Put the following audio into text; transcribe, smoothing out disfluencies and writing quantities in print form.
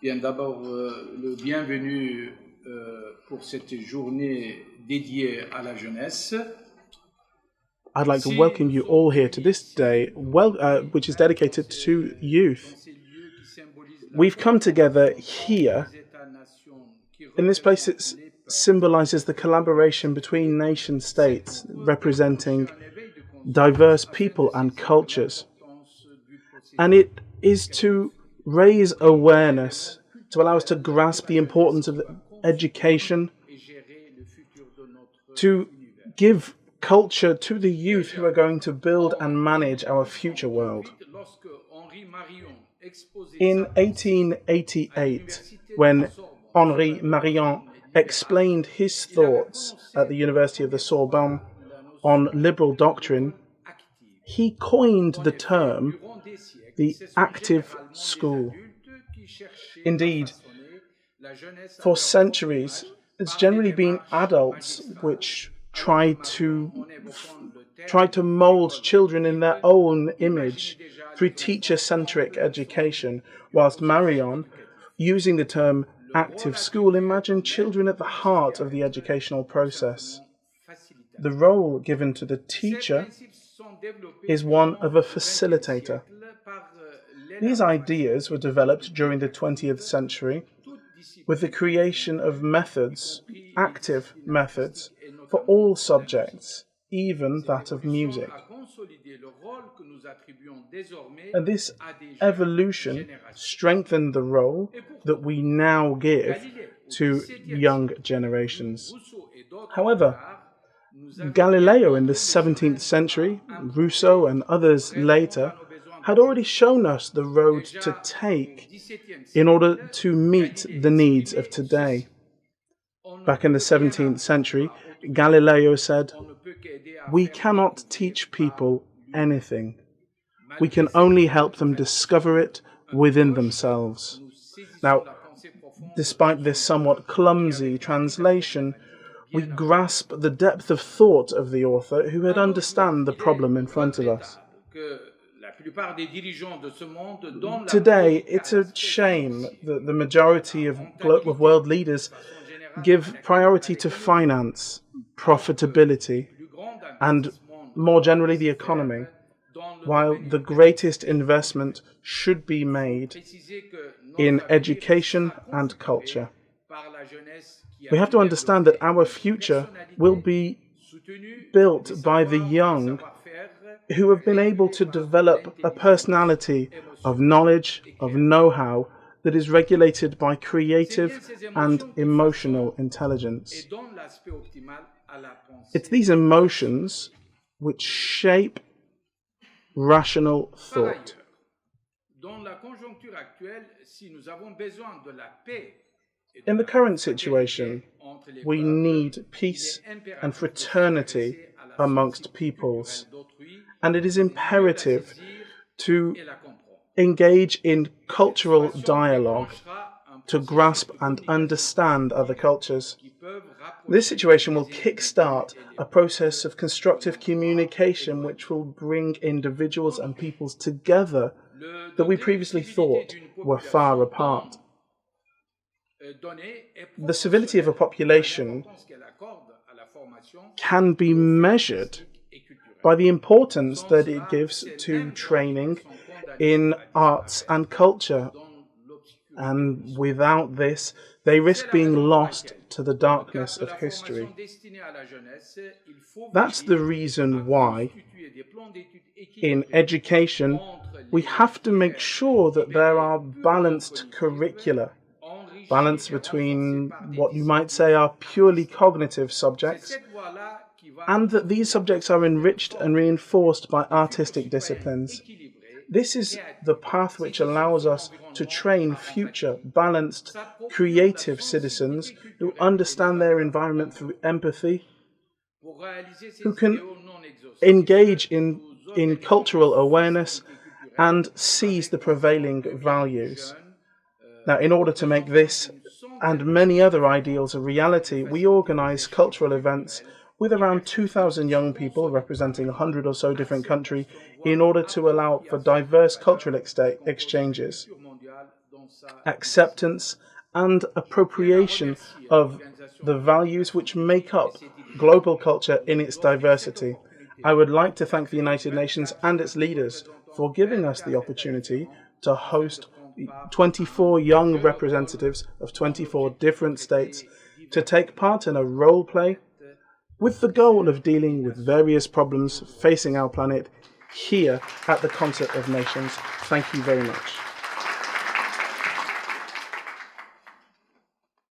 Bien, d'abord, le bienvenu pour cette journée dédiée à la jeunesse. I'd like to welcome you all here to this day, which is dedicated to youth. We've come together here. In this place, it symbolizes the collaboration between nation states, representing diverse people and cultures. And it is to raise awareness, to allow us to grasp the importance of education, to give culture to the youth who are going to build and manage our future world. In 1888, when Henri Marion explained his thoughts at the University of the Sorbonne on liberal doctrine, he coined the term the active school. Indeed, for centuries, it's generally been adults which try to mold children in their own image through teacher-centric education, whilst Marion, using the term active school, imagined children at the heart of the educational process. The role given to the teacher is one of a facilitator. These ideas were developed during the 20th century with the creation of methods, active methods, for all subjects, even that of music. And this evolution strengthened the role that we now give to young generations. However, Galileo in the 17th century, Rousseau and others later, had already shown us the road to take in order to meet the needs of today. Back in the 17th century, Galileo said, "We cannot teach people anything. We can only help them discover it within themselves." Now, despite this somewhat clumsy translation, we grasp the depth of thought of the author who had understood the problem in front of us. Today, it's a shame that the majority of world leaders give priority to finance, profitability, and more generally the economy, while the greatest investment should be made in education and culture. We have to understand that our future will be built by the young who have been able to develop a personality of knowledge, of know-how, that is regulated by creative and emotional intelligence. It's these emotions which shape rational thought. In the current situation, we need peace and fraternity amongst peoples, and it is imperative to engage in cultural dialogue to grasp and understand other cultures. This situation will kickstart a process of constructive communication which will bring individuals and peoples together that we previously thought were far apart. The civility of a population can be measured by the importance that it gives to training in arts and culture. And without this, they risk being lost to the darkness of history. That's the reason why, in education, we have to make sure that there are balanced curricula, balance between what you might say are purely cognitive subjects, and that these subjects are enriched and reinforced by artistic disciplines. This is the path which allows us to train future, balanced, creative citizens who understand their environment through empathy, who can engage in cultural awareness and seize the prevailing values. Now, in order to make this and many other ideals a reality, we organise cultural events with around 2,000 young people representing 100 or so different countries in order to allow for diverse cultural exchanges. acceptance, and appropriation of the values which make up global culture in its diversity. I would like to thank the United Nations and its leaders for giving us the opportunity to host 24 young representatives of 24 different states to take part in a role play with the goal of dealing with various problems facing our planet here at the Concert of Nations. Thank you very much.